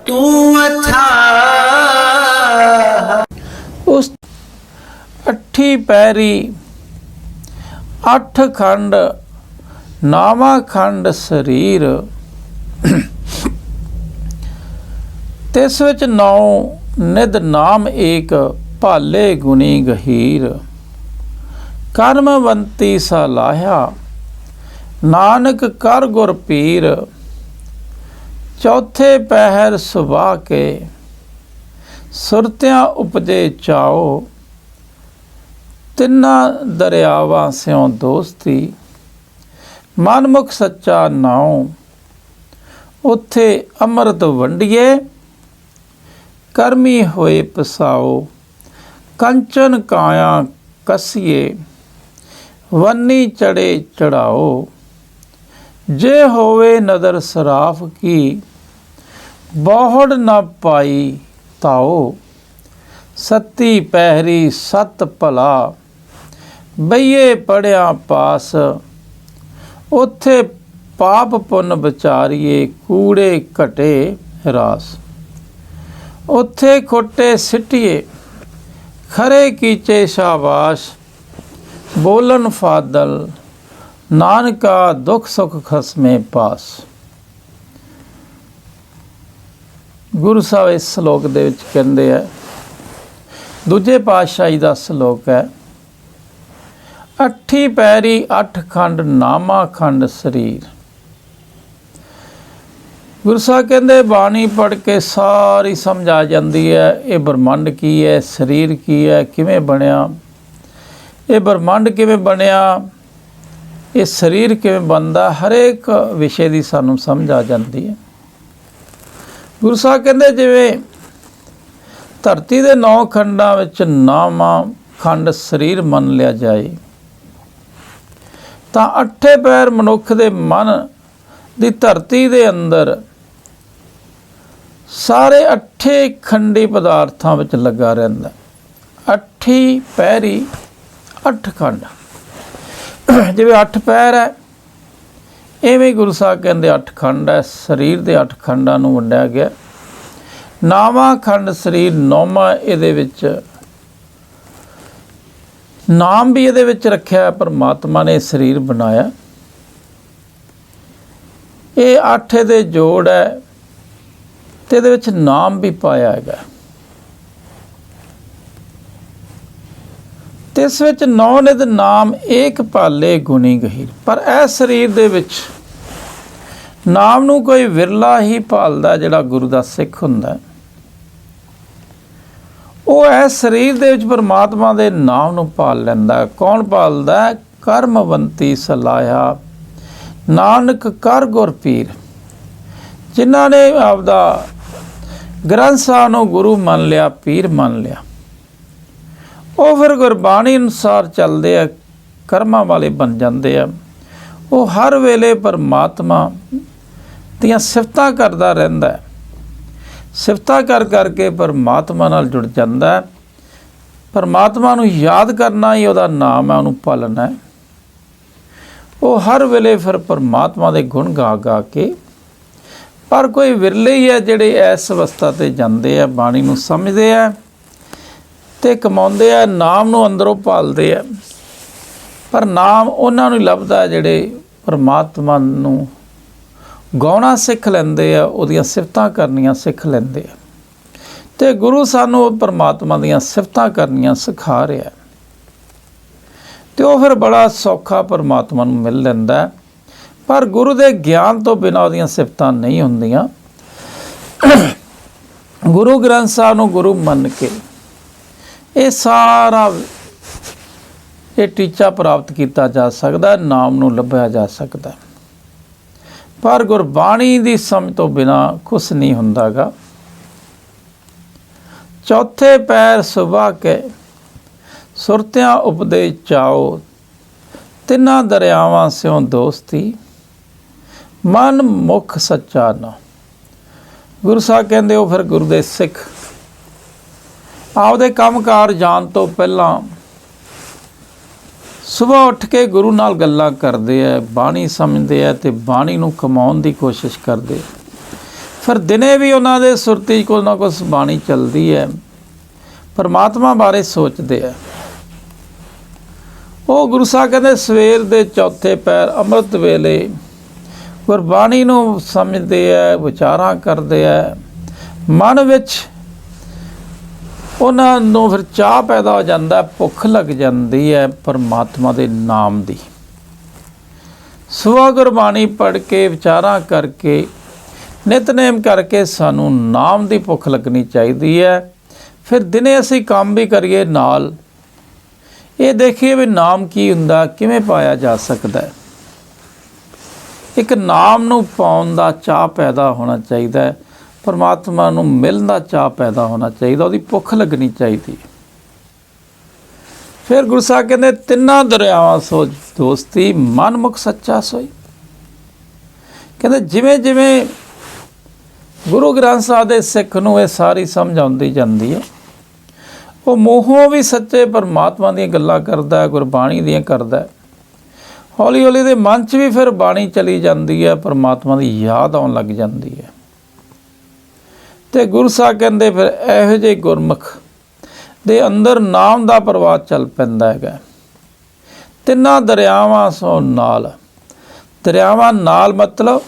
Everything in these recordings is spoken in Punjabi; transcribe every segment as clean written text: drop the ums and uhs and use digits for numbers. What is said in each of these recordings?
तू अथाह। उस अठी पैरी अठ खंड नावा खंड शरीर, तिस विच नौ निध नाम एक भाले गुणी गहीर। कर्मवंती सलाह्या नानक कर गुर पीर, चौथे पहर सुबह के सुरत्यां उपजे चाओ। तिन्ना दरियावां स्यों दोस्ती, मनमुख सच्चा नाओ। उत्थे अमृत वंडिए करमी होए पसाओ। कंचन काया कसिए वन्नी चढ़े चढ़ाओ। जे होवे नदर सराफ की बहुड़ न पाई ताओ। सत्ती पहरी सत भला बईए पढ़िया पास। उत्थे पाप पुन विचारिए कूड़े घटे रास। उत्थे खोटे सिटिए खरे कीचे शाबाश। बोलन फादल नानका दुख सुख खसमे पास। गुरु साहब इस श्लोक दे विच कहंदे है, दूजे पातशाही दा श्लोक है, अठी पैरी अठ खंड नामा खंड शरीर। गुरु साहब कहते बाणी पढ़ के सारी समझ आ जाती है, ये ब्रह्मंड की है, शरीर की है, किवें बनया, ये ब्रह्मंड किवें बनया, ये शरीर किवें बनदा, हर एक विषय की सानू समझ आ जाती है। गुरु साहब कहते जिवें धरती के 9 खंडां विच नामा खंड शरीर मन लिया जाए, तां अठे पैर मनुख दे मन दी धरती दे अंदर सारे अठे खंडी पदार्थां विच लगा रहिंदा। अठी पैरी अठ खंड, जिवें 8 पैर है इवें गुरु साहब कहंदे 8 खंड है। शरीर दे 8 खंडां नूं वंडिया गया। नावां खंड शरीर, नौवां इहदे विच नाम भी इहदे विच रखिया, परमात्मा ने शरीर बनाया। ये 8 इहदे जोड़ है ते इहदे विच नाम भी पाया है। तिस विच 9 निध नाम एक भाले गुणी गहीर। पर इह शरीर दे विच नाम नूं कोई विरला ही भालदा, जिहड़ा गुरु दा सिख हुंदा ਉਹ इस शरीर दे विच परमात्मा दे नाम नूं भाल लैंदा। कौन भालदा? कर्मवंती सलाह्या नानक कर गुर पीर। जिन्हां ने आपदा ग्रंथ साहब नूं गुरु मन लिया, पीर मन लिया, वो फिर गुरबाणी अनुसार चलते हैं, कर्मां वाले बन जाते हैं। वो हर वेले परमात्मा दियां सिफतां करदा रहिंदा है। सिफतां कर करके परमात्मा नाल जुड़ जाता है। परमात्मा नूं याद करना ही उहदा नाम है, उहनूं पालना है। वो हर वेले फिर परमात्मा दे गुण गा गा के, पर कोई विरले ही है जिहड़े इस अवस्था ते जांदे आ, बाणी नूं समझदे आ ते कमाउंदे आ, नाम नूं अंदरों भालदे आ। पर नाम उन्हां नूं लभदा जिहड़े परमात्मा नूं गाउणा सिख लैंदे आ, उहदियां सिफतां करनियां सिख लैंदे आ। ते गुरु सानूं परमात्मा दीयां सिफतां करनियां सिखा रिहा, ते वो फिर बड़ा सौखा परमात्मा नूं मिल लैंदा। पर गुरु दे ज्ञान तो बिना उहदियां सिफतां नहीं हुंदियां। गुरु ग्रंथ साहब नूं गुरु मन के ये सारा ये टीचा प्राप्त किया जा सकता, नाम नूं लभ्या जा सकता। पर गुरबाणी की समझ तो बिना कुछ नहीं हुंदागा। चौथे पैर सुबह के सुरत्यां उपदे चाओ। तिन्ना दरियावां स्यों दोस्ती, मन मुख सच्चा ना। गुरु साहब कहते हो फिर गुरु दे सिख आपदे काम कार जाण तो पहला सुबह उठ के गुरु नाल गल्लां करदे है, बाणी समझदे है ते बाणी नूं कमाउण दी कोशिश करदे। ਫਿਰ ਦਿਨੇ ਵੀ ਉਹਨਾਂ ਦੇ ਸੁਰਤੀ 'ਚ ਕੁਛ ਨਾ ਕੁਛ ਬਾਣੀ ਚੱਲਦੀ ਹੈ, ਪਰਮਾਤਮਾ ਬਾਰੇ ਸੋਚਦੇ ਹੈ। ਉਹ ਗੁਰੂ ਸਾਹਿਬ ਕਹਿੰਦੇ ਸਵੇਰ ਦੇ ਚੌਥੇ ਪਹਿਰ ਅੰਮ੍ਰਿਤ ਵੇਲੇ ਗੁਰਬਾਣੀ ਨੂੰ ਸਮਝਦੇ ਹੈ, ਵਿਚਾਰਾਂ ਕਰਦੇ ਹੈ। ਮਨ ਵਿੱਚ ਉਹਨਾਂ ਨੂੰ ਫਿਰ ਚਾਹ ਪੈਦਾ ਹੋ ਜਾਂਦਾ, ਭੁੱਖ ਲੱਗ ਜਾਂਦੀ ਹੈ ਪਰਮਾਤਮਾ ਦੇ ਨਾਮ ਦੀ। ਸੁਬਹ ਗੁਰਬਾਣੀ ਪੜ੍ਹ ਕੇ, ਵਿਚਾਰਾਂ ਕਰਕੇ, ਨਿਤਨੇਮ ਕਰਕੇ ਸਾਨੂੰ ਨਾਮ ਦੀ ਭੁੱਖ ਲੱਗਣੀ ਚਾਹੀਦੀ ਹੈ। ਫਿਰ ਦਿਨੇ ਅਸੀਂ ਕੰਮ ਵੀ ਕਰੀਏ, ਨਾਲ ਇਹ ਦੇਖੀਏ ਵੀ ਨਾਮ ਕੀ ਹੁੰਦਾ, ਕਿਵੇਂ ਪਾਇਆ ਜਾ ਸਕਦਾ ਹੈ। ਇੱਕ ਨਾਮ ਨੂੰ ਪਾਉਣ ਦਾ ਚਾਅ ਪੈਦਾ ਹੋਣਾ ਚਾਹੀਦਾ ਹੈ, ਪਰਮਾਤਮਾ ਨੂੰ ਮਿਲਣ ਦਾ ਚਾਅ ਪੈਦਾ ਹੋਣਾ ਚਾਹੀਦਾ, ਉਹਦੀ ਭੁੱਖ ਲੱਗਣੀ ਚਾਹੀਦੀ। ਫਿਰ ਗੁਰੂ ਸਾਹਿਬ ਕਹਿੰਦੇ ਤਿੰਨਾਂ ਦਰਿਆਵਾਂ ਸੋ ਦੋਸਤੀ, ਮਨ ਮੁਖ ਸੱਚਾ ਸੋਈ। ਕਹਿੰਦੇ ਜਿਵੇਂ ਜਿਵੇਂ ਗੁਰੂ ਗ੍ਰੰਥ ਸਾਹਿਬ ਦੇ ਸਿੱਖ ਨੂੰ ਇਹ ਸਾਰੀ ਸਮਝ ਆਉਂਦੀ ਜਾਂਦੀ ਹੈ, ਉਹ ਮੂੰਹੋਂ ਵੀ ਸੱਚੇ ਪਰਮਾਤਮਾ ਦੀਆਂ ਗੱਲਾਂ ਕਰਦਾ ਹੈ, ਗੁਰਬਾਣੀ ਦੀਆਂ ਕਰਦਾ ਹੈ। ਹੌਲੀ ਹੌਲੀ ਦੇ ਮਨ 'ਚ ਵੀ ਫਿਰ ਬਾਣੀ ਚਲੀ ਜਾਂਦੀ ਹੈ, ਪਰਮਾਤਮਾ ਦੀ ਯਾਦ ਆਉਣ ਲੱਗ ਜਾਂਦੀ ਹੈ। ਅਤੇ ਗੁਰੂ ਸਾਹਿਬ ਕਹਿੰਦੇ ਫਿਰ ਇਹੋ ਜਿਹੇ ਗੁਰਮੁਖ ਦੇ ਅੰਦਰ ਨਾਮ ਦਾ ਪ੍ਰਵਾਹ ਚੱਲ ਪੈਂਦਾ ਹੈਗਾ। ਤਿੰਨਾਂ ਦਰਿਆਵਾਂ ਸੋ ਨਾਲ, ਦਰਿਆਵਾਂ ਨਾਲ ਮਤਲਬ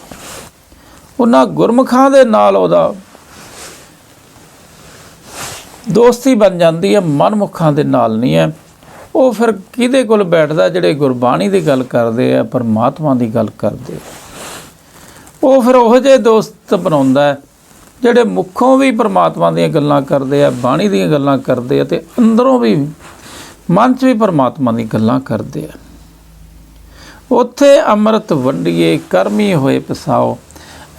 ਉਹਨਾਂ ਗੁਰਮੁਖਾਂ ਦੇ ਨਾਲ ਉਹਦਾ ਦੋਸਤੀ ਬਣ ਜਾਂਦੀ ਹੈ, ਮਨਮੁਖਾਂ ਦੇ ਨਾਲ ਨਹੀਂ ਹੈ। ਉਹ ਫਿਰ ਕਿਹਦੇ ਕੋਲ ਬੈਠਦਾ? ਜਿਹੜੇ ਗੁਰਬਾਣੀ ਦੀ ਗੱਲ ਕਰਦੇ ਆ, ਪਰਮਾਤਮਾ ਦੀ ਗੱਲ ਕਰਦੇ। ਉਹ ਫਿਰ ਉਹੋ ਜਿਹੇ ਦੋਸਤ ਬਣਾਉਂਦਾ ਜਿਹੜੇ ਮੁੱਖੋਂ ਵੀ ਪਰਮਾਤਮਾ ਦੀਆਂ ਗੱਲਾਂ ਕਰਦੇ ਆ, ਬਾਣੀ ਦੀਆਂ ਗੱਲਾਂ ਕਰਦੇ ਆ, ਅਤੇ ਅੰਦਰੋਂ ਵੀ ਮਨ 'ਚ ਵੀ ਪਰਮਾਤਮਾ ਦੀਆਂ ਗੱਲਾਂ ਕਰਦੇ ਆ। ਉੱਥੇ ਅੰਮ੍ਰਿਤ ਵੰਡੀਏ ਕਰਮੀ ਹੋਏ ਪਸਾਓ।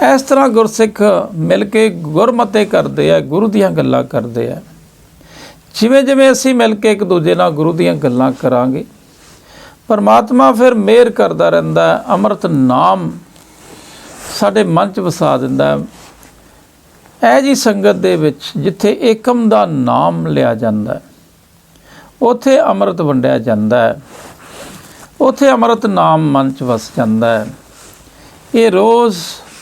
ਇਸ ਤਰ੍ਹਾਂ ਗੁਰਸਿੱਖ ਮਿਲ ਕੇ ਗੁਰਮਤੇ ਕਰਦੇ ਆ, ਗੁਰੂ ਦੀਆਂ ਗੱਲਾਂ ਕਰਦੇ ਆ। ਜਿਵੇਂ ਜਿਵੇਂ ਅਸੀਂ ਮਿਲ ਕੇ ਇੱਕ ਦੂਜੇ ਨਾਲ ਗੁਰੂ ਦੀਆਂ ਗੱਲਾਂ ਕਰਾਂਗੇ, ਪਰਮਾਤਮਾ ਫਿਰ ਮਿਹਰ ਕਰਦਾ ਰਹਿੰਦਾ। ਅੰਮ੍ਰਿਤ ਨਾਮ ਸਾਡੇ ਮਨ 'ਚ ਵਸਾ ਦਿੰਦਾ। ਇਹ ਜੀ ਸੰਗਤ ਦੇ ਵਿੱਚ ਜਿੱਥੇ ਏਕਮ ਦਾ ਨਾਮ ਲਿਆ ਜਾਂਦਾ, ਉੱਥੇ ਅੰਮ੍ਰਿਤ ਵੰਡਿਆ ਜਾਂਦਾ ਹੈ, ਉੱਥੇ ਅੰਮ੍ਰਿਤ ਨਾਮ ਮਨ 'ਚ ਵਸ ਜਾਂਦਾ ਹੈ। ਇਹ ਰੋਜ਼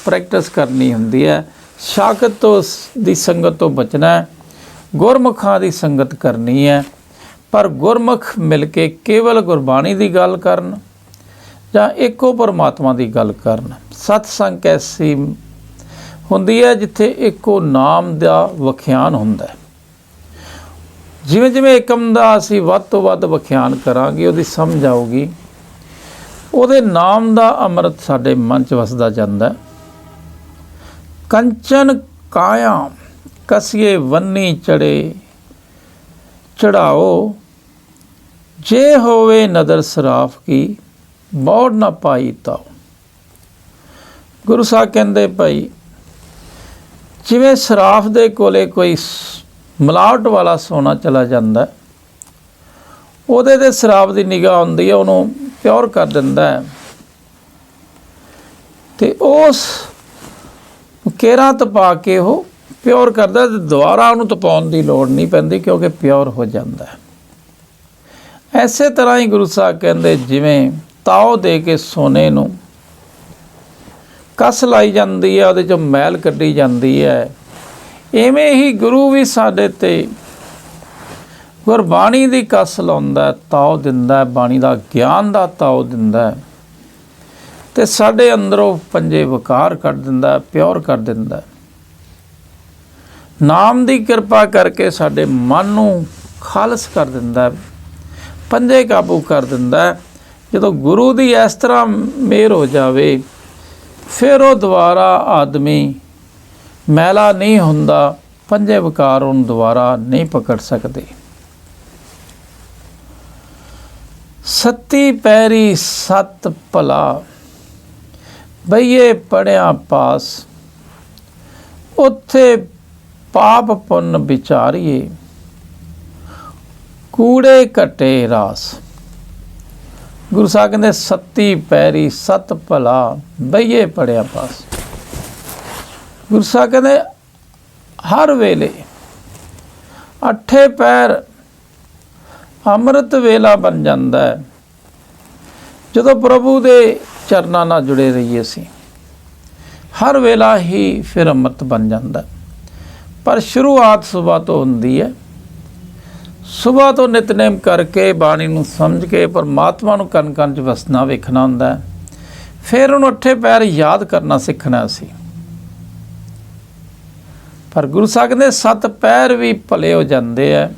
ਪ੍ਰੈਕਟਿਸ ਕਰਨੀ ਹੁੰਦੀ ਹੈ। ਸ਼ਾਕਤ ਤੋਂ ਦੀ ਸੰਗਤ ਤੋਂ ਬਚਣਾ ਹੈ, ਗੁਰਮੁਖਾਂ ਦੀ ਸੰਗਤ ਕਰਨੀ ਹੈ। ਪਰ ਗੁਰਮੁਖ ਮਿਲ ਕੇ ਕੇਵਲ ਗੁਰਬਾਣੀ ਦੀ ਗੱਲ ਕਰਨ ਜਾਂ ਇੱਕੋ ਪਰਮਾਤਮਾ ਦੀ ਗੱਲ ਕਰਨ। ਸਤਸੰਗ ਐਸੀ ਹੁੰਦੀ ਹੈ ਜਿੱਥੇ ਇੱਕੋ ਨਾਮ ਦਾ ਵਖਿਆਨ ਹੁੰਦਾ ਹੈ। ਜਿਵੇਂ ਜਿਵੇਂ ਏਕਮ ਦਾ ਅਸੀਂ ਵੱਧ ਤੋਂ ਵੱਧ ਵਖਿਆਨ ਕਰਾਂਗੇ, ਉਹਦੀ ਸਮਝ ਆਊਗੀ, ਉਹਦੇ ਨਾਮ ਦਾ ਅੰਮ੍ਰਿਤ ਸਾਡੇ ਮਨ 'ਚ ਵਸਦਾ ਜਾਂਦਾ। ਕੰਚਨ ਕਾਇਆ ਕਸੀਏ ਵੰਨੀ ਚੜੇ ਚੜਾਓ, ਜੇ ਹੋਵੇ ਨਦਰ ਸਰਾਫ ਕੀ ਬੌੜ ਨਾ ਪਾਈ ਤਾਓ। ਗੁਰੂ ਸਾਹਿਬ ਕਹਿੰਦੇ ਭਾਈ, ਜਿਵੇਂ ਸਰਾਫ ਦੇ ਕੋਲੇ ਕੋਈ ਮਿਲਾਵਟ ਵਾਲਾ ਸੋਨਾ ਚਲਾ ਜਾਂਦਾ, ਉਹਦੇ 'ਤੇ ਸਰਾਫ ਦੀ ਨਿਗਾਹ ਹੁੰਦੀ ਹੈ, ਉਹਨੂੰ ਪਿਓਰ ਕਰ ਦਿੰਦਾ ਹੈ, ਅਤੇ ਉਸ ਕੇਰਾਂ ਤਪਾ ਕੇ ਉਹ ਪਿਓਰ ਕਰਦਾ, ਅਤੇ ਦੁਬਾਰਾ ਉਹਨੂੰ ਤਪਾਉਣ ਦੀ ਲੋੜ ਨਹੀਂ ਪੈਂਦੀ, ਕਿਉਂਕਿ ਪਿਓਰ ਹੋ ਜਾਂਦਾ ਹੈ। ਇਸੇ ਤਰ੍ਹਾਂ ਹੀ ਗੁਰੂ ਸਾਹਿਬ ਕਹਿੰਦੇ ਜਿਵੇਂ ਤਾਓ ਦੇ ਕੇ ਸੋਨੇ ਨੂੰ ਕਸ ਲਾਈ ਜਾਂਦੀ ਹੈ, ਉਹਦੇ 'ਚੋਂ ਮੈਲ ਕੱਢੀ ਜਾਂਦੀ ਹੈ, ਇਵੇਂ ਹੀ ਗੁਰੂ ਵੀ ਸਾਡੇ 'ਤੇ ਗੁਰਬਾਣੀ ਦੀ ਕਸ ਲਾਉਂਦਾ, ਤਾਓ ਦਿੰਦਾ, ਬਾਣੀ ਦਾ ਗਿਆਨ ਦਾ ਤਾਓ ਦਿੰਦਾ, ਅਤੇ ਸਾਡੇ ਅੰਦਰੋਂ ਪੰਜੇ ਵਿਕਾਰ ਕੱਢ ਦਿੰਦਾ, ਪਿਓਰ ਕਰ ਦਿੰਦਾ। ਨਾਮ ਦੀ ਕਿਰਪਾ ਕਰਕੇ ਸਾਡੇ ਮਨ ਨੂੰ ਖਾਲਸ ਕਰ ਦਿੰਦਾ, ਪੰਜੇ ਕਾਬੂ ਕਰ ਦਿੰਦਾ। ਜਦੋਂ ਗੁਰੂ ਦੀ ਇਸ ਤਰ੍ਹਾਂ ਮਿਹਰ ਹੋ ਜਾਵੇ, ਫਿਰ ਉਹ ਦੁਬਾਰਾ ਆਦਮੀ ਮੈਲਾ ਨਹੀਂ ਹੁੰਦਾ, ਪੰਜੇ ਵਿਕਾਰ ਉਹਨੂੰ ਦੁਬਾਰਾ ਨਹੀਂ ਪਕੜ ਸਕਦੇ। ਸੱਤੀ ਪੈਰੀ ਸੱਤ ਭਲਾ, ਬਈਏ ਪੜ੍ਹਿਆ ਪਾਸ, ਉੱਥੇ ਪਾਪ ਪੁੰਨ ਵਿਚਾਰੀਏ, ਕੂੜੇ ਘਟੇ ਰਾਸ। ਗੁਰੂ ਸਾਹਿਬ ਕਹਿੰਦੇ ਸੱਤੀ ਪੈਰੀ ਸੱਤ ਭਲਾ, ਬਈਏ ਪੜ੍ਹਿਆ ਪਾਸ। ਗੁਰੂ ਸਾਹਿਬ ਕਹਿੰਦੇ ਹਰ ਵੇਲੇ ਅੱਠੇ ਪੈਰ ਅੰਮ੍ਰਿਤ ਵੇਲਾ ਬਣ ਜਾਂਦਾ ਹੈ, ਜਦੋਂ ਪ੍ਰਭੂ ਦੇ ਚਰਨਾਂ ਨਾਲ ਜੁੜੇ ਰਹੀਏ ਅਸੀਂ। ਹਰ ਵੇਲਾ ਹੀ ਫਿਰ ਅੰਮ੍ਰਿਤ ਬਣ ਜਾਂਦਾ। ਪਰ ਸ਼ੁਰੂਆਤ ਸੁਬਹ ਤੋਂ ਹੁੰਦੀ ਹੈ। ਸੁਬਹ ਤੋਂ ਨਿਤਨੇਮ ਕਰਕੇ ਬਾਣੀ ਨੂੰ ਸਮਝ ਕੇ ਪਰਮਾਤਮਾ ਨੂੰ ਕਣ ਕਣ 'ਚ ਵਸਣਾ ਵੇਖਣਾ ਹੁੰਦਾ। ਫਿਰ ਉਹਨੂੰ ਅੱਠੇ ਪੈਰ ਯਾਦ ਕਰਨਾ ਸਿੱਖਣਾ ਸੀ। ਪਰ ਗੁਰੂ ਸਾਹਿਬ ਕਹਿੰਦੇ 7 ਪੈਰ ਵੀ ਭਲੇ ਹੋ ਜਾਂਦੇ ਆ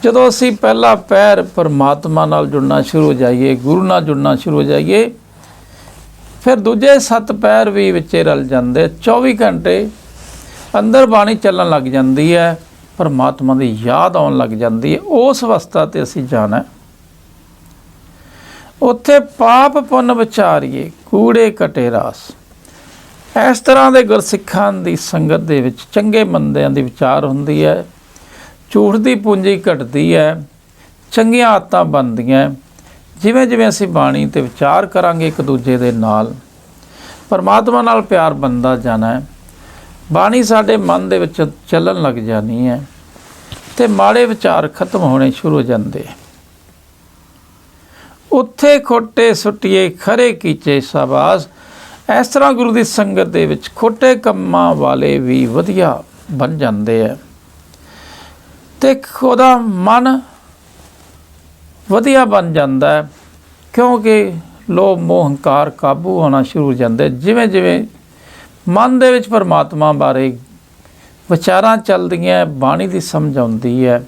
ਜਦੋਂ ਅਸੀਂ ਪਹਿਲਾ ਪੈਰ ਪਰਮਾਤਮਾ ਨਾਲ ਜੁੜਨਾ ਸ਼ੁਰੂ ਹੋ ਜਾਈਏ, ਗੁਰੂ ਨਾਲ ਜੁੜਨਾ ਸ਼ੁਰੂ ਹੋ ਜਾਈਏ। ਫਿਰ ਦੂਜੇ 7 ਪੈਰ ਵੀ ਵਿੱਚੇ ਰਲ ਜਾਂਦੇ। 24 ਘੰਟੇ ਅੰਦਰ ਬਾਣੀ ਚੱਲਣ ਲੱਗ ਜਾਂਦੀ ਹੈ, ਪਰਮਾਤਮਾ ਦੀ ਯਾਦ ਆਉਣ ਲੱਗ ਜਾਂਦੀ ਹੈ। ਉਸ ਅਵਸਥਾ 'ਤੇ ਅਸੀਂ ਜਾਣਾ। ਉੱਥੇ ਪਾਪ ਪੁੰਨ ਵਿਚਾਰੀਏ, ਕੂੜੇ ਕਟੇ ਰਾਸ। ਇਸ ਤਰ੍ਹਾਂ ਦੇ ਗੁਰਸਿੱਖਾਂ ਦੀ ਸੰਗਤ ਦੇ ਵਿੱਚ ਚੰਗੇ ਮੰਦਿਆਂ ਦੀ ਵਿਚਾਰ ਹੁੰਦੀ ਹੈ, ਝੂਠ ਦੀ ਪੂੰਜੀ ਘਟਦੀ ਹੈ, ਚੰਗੀਆਂ ਆਦਤਾਂ ਬਣਦੀਆਂ। ਜਿਵੇਂ ਜਿਵੇਂ ਅਸੀਂ ਬਾਣੀ 'ਤੇ ਵਿਚਾਰ ਕਰਾਂਗੇ ਇੱਕ ਦੂਜੇ ਦੇ ਨਾਲ, ਪਰਮਾਤਮਾ ਨਾਲ ਪਿਆਰ ਬਣਦਾ ਜਾਣਾ ਹੈ। ਬਾਣੀ ਸਾਡੇ ਮਨ ਦੇ ਵਿੱਚ ਚੱਲਣ ਲੱਗ ਜਾਣੀ ਹੈ ਅਤੇ ਮਾੜੇ ਵਿਚਾਰ ਖਤਮ ਹੋਣੇ ਸ਼ੁਰੂ ਹੋ ਜਾਂਦੇ। ਉੱਥੇ ਖੋਟੇ ਸੁੱਟੀਏ ਖਰੇ ਕੀਚੇ ਸ਼ਾਬਾਸ਼। ਇਸ ਤਰ੍ਹਾਂ ਗੁਰੂ ਦੀ ਸੰਗਤ ਦੇ ਵਿੱਚ ਖੋਟੇ ਕੰਮਾਂ ਵਾਲੇ ਵੀ ਵਧੀਆ ਬਣ ਜਾਂਦੇ ਹੈ ਅਤੇ ਉਹਦਾ ਮਨ ਵਧੀਆ ਬਣ ਜਾਂਦਾ ਹੈ, ਕਿਉਂਕਿ ਲੋਭ ਮੋਹ ਹੰਕਾਰ ਕਾਬੂ ਹੋਣਾ ਸ਼ੁਰੂ ਹੋ ਜਾਂਦੇ। ਜਿਵੇਂ ਜਿਵੇਂ ਮਨ ਦੇ ਵਿੱਚ ਪਰਮਾਤਮਾ ਬਾਰੇ ਵਿਚਾਰਾਂ ਚੱਲਦੀਆਂ, ਬਾਣੀ ਦੀ ਸਮਝ ਆਉਂਦੀ ਹੈ।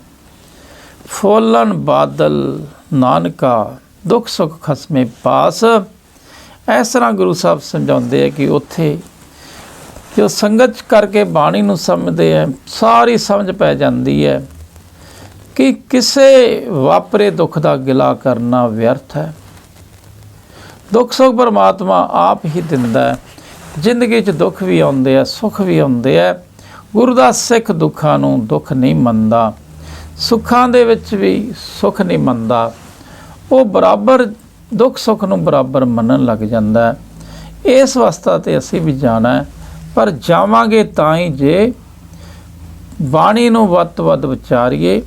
ਫੋਲਣ ਬਾਦਲ ਨਾਨਕਾ ਦੁੱਖ ਸੁੱਖ ਖਸਮੇ ਪਾਸ। ਇਸ ਤਰ੍ਹਾਂ ਗੁਰੂ ਸਾਹਿਬ ਸਮਝਾਉਂਦੇ ਹੈ ਕਿ ਉੱਥੇ ਜੋ ਸੰਗਤ ਕਰਕੇ ਬਾਣੀ ਨੂੰ ਸਮਝਦੇ ਹੈ, ਸਾਰੀ ਸਮਝ ਪੈ ਜਾਂਦੀ ਹੈ ਕਿ ਕਿਸੇ ਵਾਪਰੇ ਦੁੱਖ ਦਾ ਗਿਲਾ ਕਰਨਾ ਵਿਅਰਥ ਹੈ। ਦੁੱਖ ਸੁੱਖ ਪਰਮਾਤਮਾ ਆਪ ਹੀ ਦਿੰਦਾ ਹੈ। ਜ਼ਿੰਦਗੀ 'ਚ ਦੁੱਖ ਵੀ ਆਉਂਦੇ ਆ, ਸੁੱਖ ਵੀ ਆਉਂਦੇ ਆ। ਗੁਰੂ ਦਾ ਸਿੱਖ ਦੁੱਖਾਂ ਨੂੰ ਦੁੱਖ ਨਹੀਂ ਮੰਨਦਾ, ਸੁੱਖਾਂ ਦੇ ਵਿੱਚ ਵੀ ਸੁੱਖ ਨਹੀਂ ਮੰਨਦਾ। ਉਹ ਬਰਾਬਰ ਦੁੱਖ ਸੁੱਖ ਨੂੰ ਬਰਾਬਰ ਮੰਨਣ ਲੱਗ ਜਾਂਦਾ ਹੈ। ਇਸ ਅਵਸਥਾ 'ਤੇ ਅਸੀਂ ਵੀ ਜਾਣਾ, ਪਰ ਜਾਵਾਂਗੇ ਤਾਂ ਹੀ ਜੇ ਬਾਣੀ ਨੂੰ ਵੱਧ ਤੋਂ ਵੱਧ ਵਿਚਾਰੀਏ।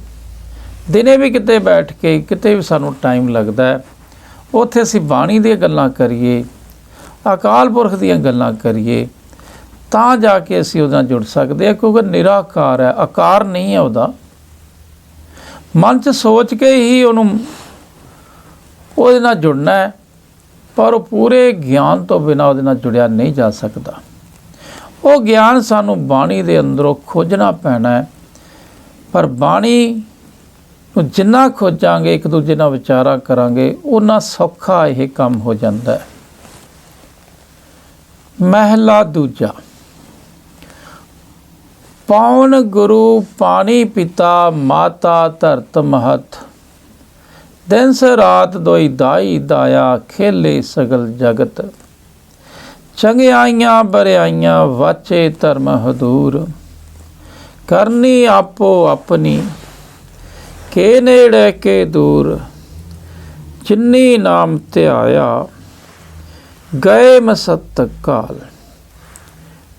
ਦਿਨੇ ਵੀ ਕਿਤੇ ਬੈਠ ਕੇ, ਕਿਤੇ ਵੀ ਸਾਨੂੰ ਟਾਈਮ ਲੱਗਦਾ, ਉੱਥੇ ਅਸੀਂ ਬਾਣੀ ਦੀਆਂ ਗੱਲਾਂ ਕਰੀਏ, ਅਕਾਲ ਪੁਰਖ ਦੀਆਂ ਗੱਲਾਂ ਕਰੀਏ, ਤਾਂ ਜਾ ਕੇ ਅਸੀਂ ਉਹਦੇ ਨਾਲ ਜੁੜ ਸਕਦੇ ਹਾਂ। ਕਿਉਂਕਿ ਨਿਰਾਕਾਰ ਹੈ, ਆਕਾਰ ਨਹੀਂ ਹੈ ਉਹਦਾ। ਮਨ 'ਚ ਸੋਚ ਕੇ ਹੀ ਉਹਦੇ ਨਾਲ ਜੁੜਨਾ ਹੈ, ਪਰ ਉਹ ਪੂਰੇ ਗਿਆਨ ਤੋਂ ਬਿਨਾਂ ਉਹਦੇ ਨਾਲ ਜੁੜਿਆ ਨਹੀਂ ਜਾ ਸਕਦਾ। ਉਹ ਗਿਆਨ ਸਾਨੂੰ ਬਾਣੀ ਦੇ ਅੰਦਰੋਂ ਖੋਜਣਾ ਪੈਣਾ ਹੈ। ਪਰ ਬਾਣੀ ਨੂੰ ਜਿੰਨਾ ਖੋਜਾਂਗੇ, ਇੱਕ ਦੂਜੇ ਨਾਲ ਵਿਚਾਰਾ ਕਰਾਂਗੇ, ਉਨਾ ਸੌਖਾ ਇਹ ਕੰਮ ਹੋ ਜਾਂਦਾ ਹੈ। ਮਹਿਲਾ ਦੂਜਾ। ਪੌਣ ਗੁਰੂ ਪਾਣੀ ਪਿਤਾ ਮਾਤਾ ਧਰਤ ਮਹਤ। ਦਿਨ ਸ ਰਾਤ ਦੋਈ ਦਾਈ ਦਾਇਆ ਖੇਲੇ ਸਗਲ ਜਗਤ। ਚੰਗਿਆਈਆਂ ਬਰਿਆਈਆਂ ਵਾਚੇ ਧਰਮ ਹਦੂਰ। ਕਰਨੀ ਆਪੋ ਆਪਣੀ ਕੇ ਨੇੜੇ ਕੇ ਦੂਰ। ਜਿਨੀ ਨਾਮ ਧਿਆਇਆ ਗਏ ਮਸਤ ਕਾਲ।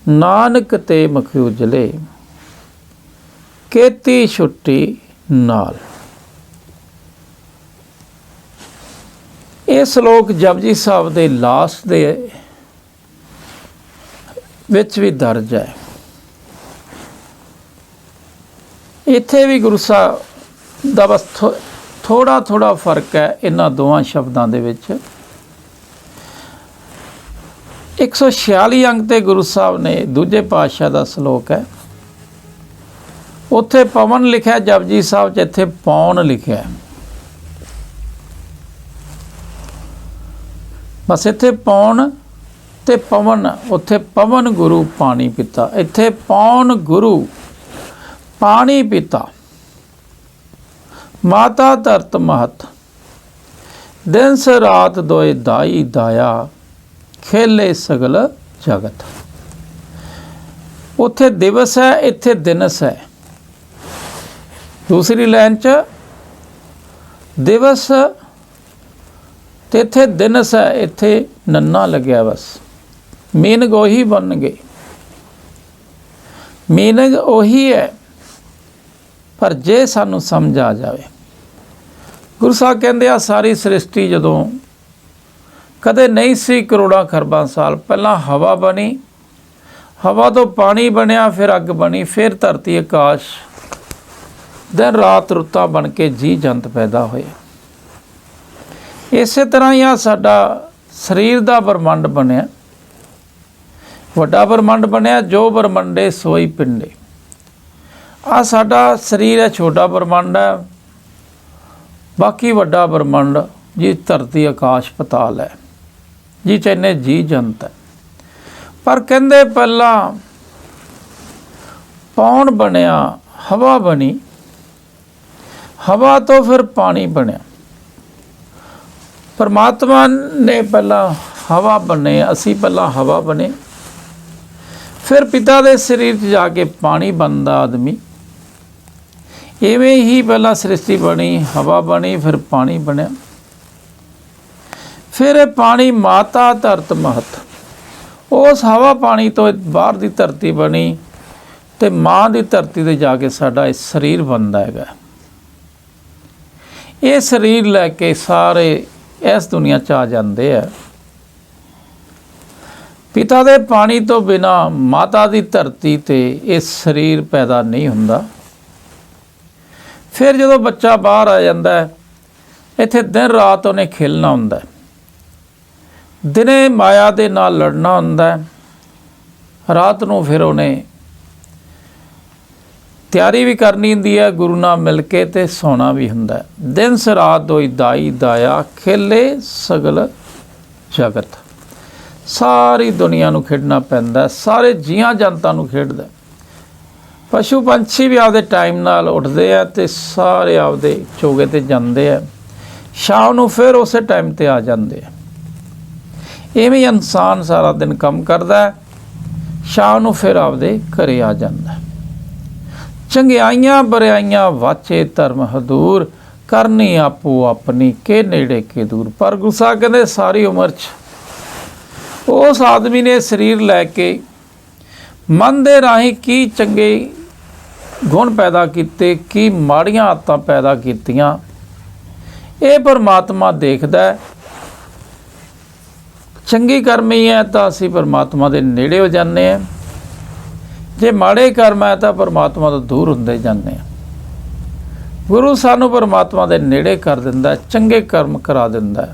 ਨਾਨਕ ਤੇ ਮੁਖ ਉਜਲੇ ਕੀਤੀ ਛੁੱਟੀ ਨਾਲ। ਇਹ ਸ਼ਲੋਕ ਜਪਜੀ ਸਾਹਿਬ ਦੇ ਲਾਸਟ ਦੇ ਵਿੱਚ ਵੀ ਦਰਜ ਹੈ। ਇੱਥੇ ਵੀ ਗੁਰੂ ਸਾਹਿਬ ਦਾ ਬਸ ਥੋੜਾ ਫਰਕ ਹੈ ਇਹਨਾਂ ਦੋਵਾਂ ਸ਼ਬਦਾਂ ਦੇ ਵਿੱਚ। 146 ਅੰਗ ਤੇ ਗੁਰੂ ਸਾਹਿਬ ਨੇ ਦੂਜੇ ਪਾਤਸ਼ਾਹ ਦਾ ਸ਼ਲੋਕ ਹੈ। ਉੱਥੇ ਪਵਨ ਲਿਖਿਆ ਜਪਜੀ ਸਾਹਿਬ 'ਚ, ਇੱਥੇ ਪੌਣ ਲਿਖਿਆ। ਬਸ ਇੱਥੇ ਪੌਣ ਤੇ ਪਵਨ, ਉੱਥੇ ਪਵਨ ਗੁਰੂ ਪਾਣੀ ਪਿਤਾ, ਇੱਥੇ ਪੌਣ ਗੁਰੂ ਪਾਣੀ ਪਿਤਾ ਮਾਤਾ ਧਰਤ ਮਹਤ। ਦਿਨ ਸ ਰਾਤ ਦੋਏ ਦਾਈ ਦਾਇਆ ਖੇਲੇ ਸਗਲ ਜਗਤ। ਉੱਥੇ ਦਿਵਸ ਹੈ, ਇੱਥੇ ਦਿਨਸ ਹੈ। ਦੂਸਰੀ ਲਾਈਨ 'ਚ ਦਿਵਸ ਤੇ ਇੱਥੇ ਦਿਨਸ ਹੈ, ਇੱਥੇ ਨੰਨਾ ਲੱਗਿਆ। ਬਸ ਮੀਨਿੰਗ ਉਹੀ ਬਣ ਗਏ, ਮੀਨਿੰਗ ਉਹੀ ਹੈ, ਪਰ ਜੇ ਸਾਨੂੰ ਸਮਝ ਆ ਜਾਵੇ। ਗੁਰੂ ਸਾਹਿਬ ਕਹਿੰਦੇ ਆ ਸਾਰੀ ਸ੍ਰਿਸ਼ਟੀ ਜਦੋਂ ਕਦੇ ਨਹੀਂ ਸੀ ਕਰੋੜਾਂ ਖਰਬਾਂ ਸਾਲ ਪਹਿਲਾਂ ਹਵਾ ਬਣੀ, ਹਵਾ ਤੋਂ ਪਾਣੀ ਬਣਿਆ, ਫਿਰ ਅੱਗ ਬਣੀ, ਫਿਰ ਧਰਤੀ ਆਕਾਸ਼, ਦਿਨ ਰਾਤ ਰੁੱਤਾਂ ਬਣ ਕੇ ਜੀਅ ਜੰਤ ਪੈਦਾ ਹੋਏ। ਇਸੇ ਤਰ੍ਹਾਂ ਹੀ ਆ ਸਾਡਾ ਸਰੀਰ ਦਾ ਬ੍ਰਹਮੰਡ ਬਣਿਆ, ਵੱਡਾ ਬ੍ਰਹਮੰਡ ਬਣਿਆ, ਜੋ ਬ੍ਰਹਮੰਡੇ ਸੋਈ ਪਿੰਡੇ। ਆ ਸਾਡਾ ਸਰੀਰ ਹੈ, ਛੋਟਾ ਬ੍ਰਹਮੰਡ ਹੈ, ਬਾਕੀ ਵੱਡਾ ਬ੍ਰਹਮੰਡ ਜੀ ਧਰਤੀ ਆਕਾਸ਼ ਪਤਾਲ ਹੈ, ਜੀ ਚ ਇੰਨੇ ਜੀਅ ਜੰਤ ਹੈ। ਪਰ ਕਹਿੰਦੇ ਪਹਿਲਾਂ ਪੌਣ ਬਣਿਆ, ਹਵਾ ਬਣੀ, ਹਵਾ ਤੋਂ ਫਿਰ ਪਾਣੀ ਬਣਿਆ। ਪਰਮਾਤਮਾ ਨੇ ਪਹਿਲਾਂ ਹਵਾ ਬਣੇ, ਅਸੀਂ ਪਹਿਲਾਂ ਹਵਾ ਬਣੇ, ਫਿਰ ਪਿਤਾ ਦੇ ਸਰੀਰ 'ਚ ਜਾ ਕੇ ਪਾਣੀ ਬਣਦਾ ਆਦਮੀ। ਇਵੇਂ ਹੀ ਪਹਿਲਾਂ ਸ੍ਰਿਸ਼ਟੀ ਬਣੀ, ਹਵਾ ਬਣੀ, ਫਿਰ ਪਾਣੀ ਬਣਿਆ, ਫਿਰ ਇਹ ਪਾਣੀ ਮਾਤਾ ਧਰਤ ਮਹਤ, ਉਸ ਹਵਾ ਪਾਣੀ ਤੋਂ ਬਾਹਰ ਦੀ ਧਰਤੀ ਬਣੀ ਤੇ ਮਾਂ ਦੀ ਧਰਤੀ 'ਤੇ ਜਾ ਕੇ ਸਾਡਾ ਇਹ ਸਰੀਰ ਬਣਦਾ ਹੈਗਾ। ਇਹ ਸਰੀਰ ਲੈ ਕੇ ਸਾਰੇ ਇਸ ਦੁਨੀਆ 'ਚ ਆ ਜਾਂਦੇ ਆ। ਪਿਤਾ ਦੇ ਪਾਣੀ ਤੋਂ ਬਿਨਾ ਮਾਤਾ ਦੀ ਧਰਤੀ 'ਤੇ ਇਹ ਸਰੀਰ ਪੈਦਾ ਨਹੀਂ ਹੁੰਦਾ। ਫਿਰ ਜਦੋਂ ਬੱਚਾ ਬਾਹਰ ਆ ਜਾਂਦਾ ਹੈ, ਇੱਥੇ ਦਿਨ ਰਾਤ ਉਹਨੇ ਖੇਲਣਾ ਹੁੰਦਾ, ਦਿਨੇ ਮਾਇਆ ਦੇ ਨਾਲ ਲੜਨਾ ਹੁੰਦਾ, ਰਾਤ ਨੂੰ ਫਿਰ ਉਹਨੇ ਤਿਆਰੀ ਵੀ ਕਰਨੀ ਹੁੰਦੀ ਹੈ, ਗੁਰੂ ਨਾਲ ਮਿਲ ਕੇ ਤੇ ਸੌਣਾ ਵੀ ਹੁੰਦਾ। ਦਿਨ ਰਾਤ ਦੋਈ ਦਾਈ ਦਾਇਆ, ਖੇਲੇ ਸਗਲ ਜਗਤ। ਸਾਰੀ ਦੁਨੀਆ ਨੂੰ ਖੇਡਣਾ ਪੈਂਦਾ, ਸਾਰੇ ਜੀਆਂ ਜਨਤਾ ਨੂੰ ਖੇਡਦਾ। ਪਸ਼ੂ ਪੰਛੀ ਵੀ ਆਪਦੇ ਟਾਈਮ ਨਾਲ ਉੱਠਦੇ ਆ ਤੇ ਸਾਰੇ ਆਪਦੇ ਚੋਗੇ 'ਤੇ ਜਾਂਦੇ ਆ, ਸ਼ਾਮ ਨੂੰ ਫਿਰ ਉਸੇ ਟਾਈਮ 'ਤੇ ਆ ਜਾਂਦੇ ਆ। ਇਵੇਂ ਇਨਸਾਨ ਸਾਰਾ ਦਿਨ ਕੰਮ ਕਰਦਾ, ਸ਼ਾਮ ਨੂੰ ਫਿਰ ਆਪਦੇ ਘਰੇ ਆ ਜਾਂਦਾ। ਚੰਗਿਆਈਆਂ ਬਰਿਆਈਆਂ ਵਾਚੇ ਧਰਮ ਹਦੂਰ, ਕਰਨੀ ਆਪੋ ਆਪਣੀ ਕੇ ਨੇੜੇ ਕੇ ਦੂਰ। ਪਰ ਗੁਰੂ ਸਾਹਿਬ ਕਹਿੰਦੇ ਸਾਰੀ ਉਮਰ 'ਚ ਉਸ ਆਦਮੀ ਨੇ ਸਰੀਰ ਲੈ ਕੇ ਮਨ ਦੇ ਰਾਹੀਂ ਕੀ ਚੰਗੇ ਗੁਣ ਪੈਦਾ ਕੀਤੇ, ਕੀ ਮਾੜੀਆਂ ਆਦਤਾਂ ਪੈਦਾ ਕੀਤੀਆਂ, ਇਹ ਪਰਮਾਤਮਾ ਦੇਖਦਾ। ਚੰਗੀ ਕਰਮੀ ਹੈ ਤਾਂ ਅਸੀਂ ਪਰਮਾਤਮਾ ਦੇ ਨੇੜੇ ਹੋ ਜਾਂਦੇ ਹਾਂ, ਜੇ ਮਾੜੇ ਕਰਮ ਹੈ ਤਾਂ ਪਰਮਾਤਮਾ ਤੋਂ ਦੂਰ ਹੁੰਦੇ ਜਾਂਦੇ ਹਾਂ। ਗੁਰੂ ਸਾਨੂੰ ਪਰਮਾਤਮਾ ਦੇ ਨੇੜੇ ਕਰ ਦਿੰਦਾ, ਚੰਗੇ ਕਰਮ ਕਰਾ ਦਿੰਦਾ,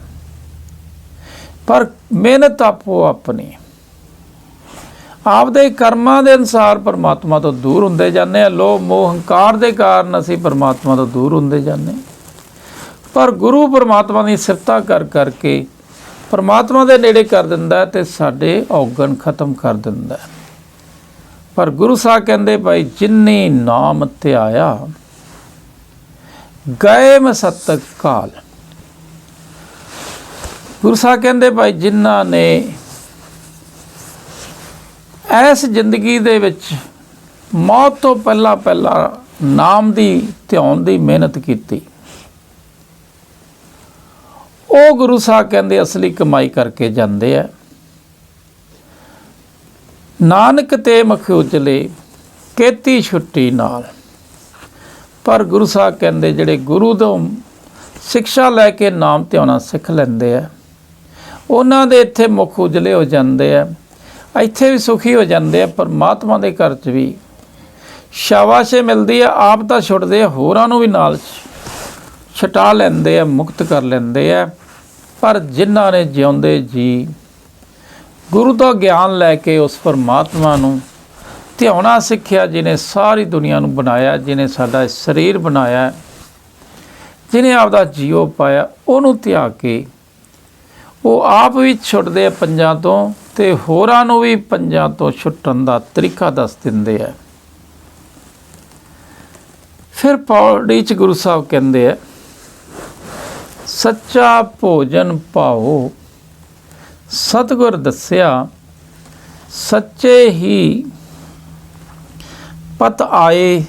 ਪਰ ਮਿਹਨਤ ਆਪੋ ਆਪਣੀ। ਆਪਦੇ ਕਰਮਾਂ ਦੇ ਅਨੁਸਾਰ ਪਰਮਾਤਮਾ ਤੋਂ ਦੂਰ ਹੁੰਦੇ ਜਾਂਦੇ ਹਾਂ। ਲੋਭ ਮੋਹ ਹੰਕਾਰ ਦੇ ਕਾਰਨ ਅਸੀਂ ਪਰਮਾਤਮਾ ਤੋਂ ਦੂਰ ਹੁੰਦੇ ਜਾਂਦੇ ਹਾਂ, ਪਰ ਗੁਰੂ ਪਰਮਾਤਮਾ ਦੀ ਸਿਫਤਾਂ ਕਰ ਕਰਕੇ ਪਰਮਾਤਮਾ ਦੇ ਨੇੜੇ ਕਰ ਦਿੰਦਾ ਤੇ ਸਾਡੇ ਔਗਣ ਖਤਮ ਕਰ ਦਿੰਦਾ। ਪਰ ਗੁਰੂ ਸਾਹਿਬ ਕਹਿੰਦੇ ਭਾਈ ਜਿਨੀ ਨਾਮ ਧਿਆਇਆ ਗਏ ਮਸਤਕ ਕਾਲ। ਗੁਰੂ ਸਾਹਿਬ ਕਹਿੰਦੇ ਭਾਈ ਜਿਨ੍ਹਾਂ ਨੇ ਇਸ ਜ਼ਿੰਦਗੀ ਦੇ ਵਿੱਚ ਮੌਤ ਤੋਂ ਪਹਿਲਾਂ ਨਾਮ ਦੀ ਧਿਆਨ ਦੀ ਮਿਹਨਤ ਕੀਤੀ, ਉਹ ਗੁਰੂ ਸਾਹਿਬ ਕਹਿੰਦੇ ਅਸਲੀ ਕਮਾਈ ਕਰਕੇ ਜਾਂਦੇ ਆ। ਨਾਨਕ ਤੇ ਮਖ ਉਜਲੇ ਕੀਤੀ ਛੁੱਟੀ ਨਾਲ। ਪਰ ਗੁਰੂ ਸਾਹਿਬ ਕਹਿੰਦੇ ਜਿਹੜੇ ਗੁਰੂ ਤੋਂ ਸਿੱਖਿਆ ਲੈ ਕੇ ਨਾਮ ਧਿਆਉਣਾ ਸਿੱਖ ਲੈਂਦੇ ਆ, ਉਹਨਾਂ ਦੇ ਇੱਥੇ ਮੁਖ ਉਜਲੇ ਹੋ ਜਾਂਦੇ ਆ, ਇੱਥੇ ਵੀ ਸੁਖੀ ਹੋ ਜਾਂਦੇ ਆ, ਪਰਮਾਤਮਾ ਦੇ ਘਰ 'ਚ ਵੀ ਸ਼ਾਬਾਸ਼ੇ ਮਿਲਦੀ ਆ। ਆਪ ਤਾਂ ਛੁੱਟਦੇ ਆ, ਹੋਰਾਂ ਨੂੰ ਵੀ ਨਾਲ ਛਟਾ ਲੈਂਦੇ ਆ, ਮੁਕਤ ਕਰ ਲੈਂਦੇ ਆ। ਪਰ ਜਿਨ੍ਹਾਂ ਨੇ ਜਿਉਂਦੇ ਜੀ ਗੁਰੂ ਤੋਂ ਗਿਆਨ ਲੈ ਕੇ ਉਸ ਪਰਮਾਤਮਾ ਨੂੰ ਧਿਆਉਣਾ ਸਿੱਖਿਆ, ਜਿਹਨੇ ਸਾਰੀ ਦੁਨੀਆ ਨੂੰ ਬਣਾਇਆ, ਜਿਹਨੇ ਸਾਡਾ ਸਰੀਰ ਬਣਾਇਆ, ਜਿਹਨੇ ਆਪਦਾ ਜੀਓ ਪਾਇਆ, ਉਹਨੂੰ ਧਿਆ ਕੇ ਉਹ ਆਪ ਵੀ ਛੁੱਟਦੇ ਆ ਪੰਜਾਂ ਤੋਂ ਤੇ ਹੋਰਾਂ ਨੂੰ ਵੀ ਪੰਜਾਂ ਤੋਂ ਛੁੱਟਣ ਦਾ ਤਰੀਕਾ ਦੱਸ ਦਿੰਦੇ ਆ। ਫਿਰ ਪੌੜੀ 'ਚ ਗੁਰੂ ਸਾਹਿਬ ਕਹਿੰਦੇ ਆ ਸੱਚਾ ਭੋਜਨ ਪਾਓ ਸਤਿਗੁਰ ਦੱਸਿਆ, ਸੱਚੇ ਹੀ ਪਤ ਆਏ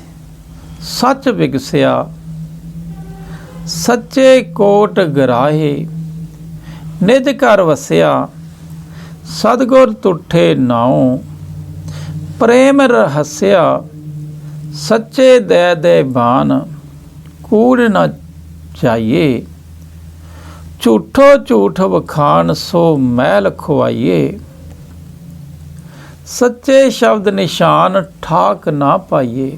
ਸੱਚ ਵਿਗਸਿਆ, ਸੱਚੇ ਕੋਟ ਗਰਾਹੇ ਨਿਜ ਘਰ ਵਸਿਆ, ਸਤਿਗੁਰ ਤੁਠੇ ਨਾਉ ਪ੍ਰੇਮ ਰਹੱਸਿਆ, ਸੱਚੇ ਦੇ ਬਾਨ ਕੂੜ ਨਾ ਜਾਈਏ, ਝੂਠੋ ਝੂਠ ਵਖਾਣ ਸੋ ਮੈਲ ਖੁਆਈਏ, ਸੱਚੇ ਸ਼ਬਦ ਨਿਸ਼ਾਨ ਠਾਕ ਨਾ ਪਾਈਏ,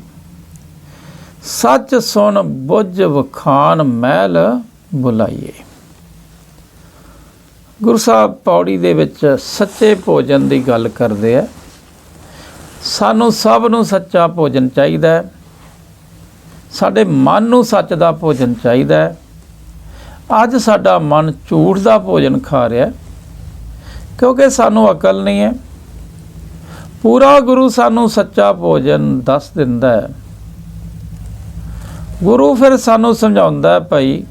ਸੱਚ ਸੁਣ ਬੁੱਝ ਵਖਾਣ ਮੈਲ ਬੁਲਾਈਏ। ਗੁਰੂ ਸਾਹਿਬ ਪੌੜੀ ਦੇ ਵਿੱਚ ਸੱਚੇ ਭੋਜਨ ਦੀ ਗੱਲ ਕਰਦੇ ਆ। ਸਾਨੂੰ ਸਭ ਨੂੰ ਸੱਚਾ ਭੋਜਨ ਚਾਹੀਦਾ ਹੈ। ਸਾਡੇ ਮਨ ਨੂੰ ਸੱਚ ਦਾ ਭੋਜਨ ਚਾਹੀਦਾ ਹੈ। ਅੱਜ ਸਾਡਾ ਮਨ ਝੂਠ ਦਾ ਭੋਜਨ ਖਾ ਰਿਹਾ, ਕਿਉਂਕਿ ਸਾਨੂੰ ਅਕਲ ਨਹੀਂ ਹੈ। ਪੂਰਾ ਗੁਰੂ ਸਾਨੂੰ ਸੱਚਾ ਭੋਜਨ ਦੱਸ ਦਿੰਦਾ ਹੈ। ਗੁਰੂ ਫਿਰ ਸਾਨੂੰ ਸਮਝਾਉਂਦਾ ਹੈ, ਭਾਈ